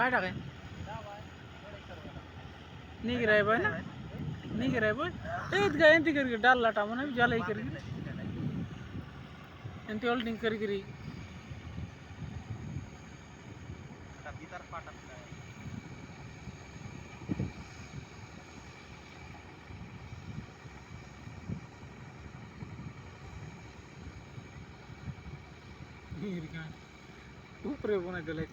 काय टाकाय नहीं गिराए भाई ना नहीं गिराए भाई एत गए एंती करके डाल लाटा मने जाला ही करके एंती होल्डिंग करके भीतर फाटक ऊपर बना दिला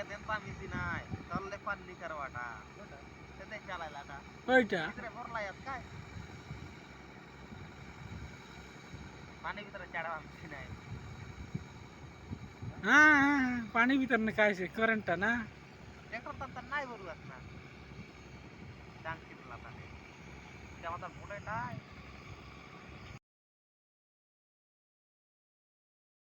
देन पाणी नाही चालले पाणी करवाटा ते चालायला आता ओइटा तिसरे भरला यात काय पाणी भीतर चढवा मिशी नाही हाँ पानी भीतर ने काय से करंट ना ट्रॅक्टर तर नाही भरू असणार टांग कितला पाणी तेव्हा तर मोठा आहे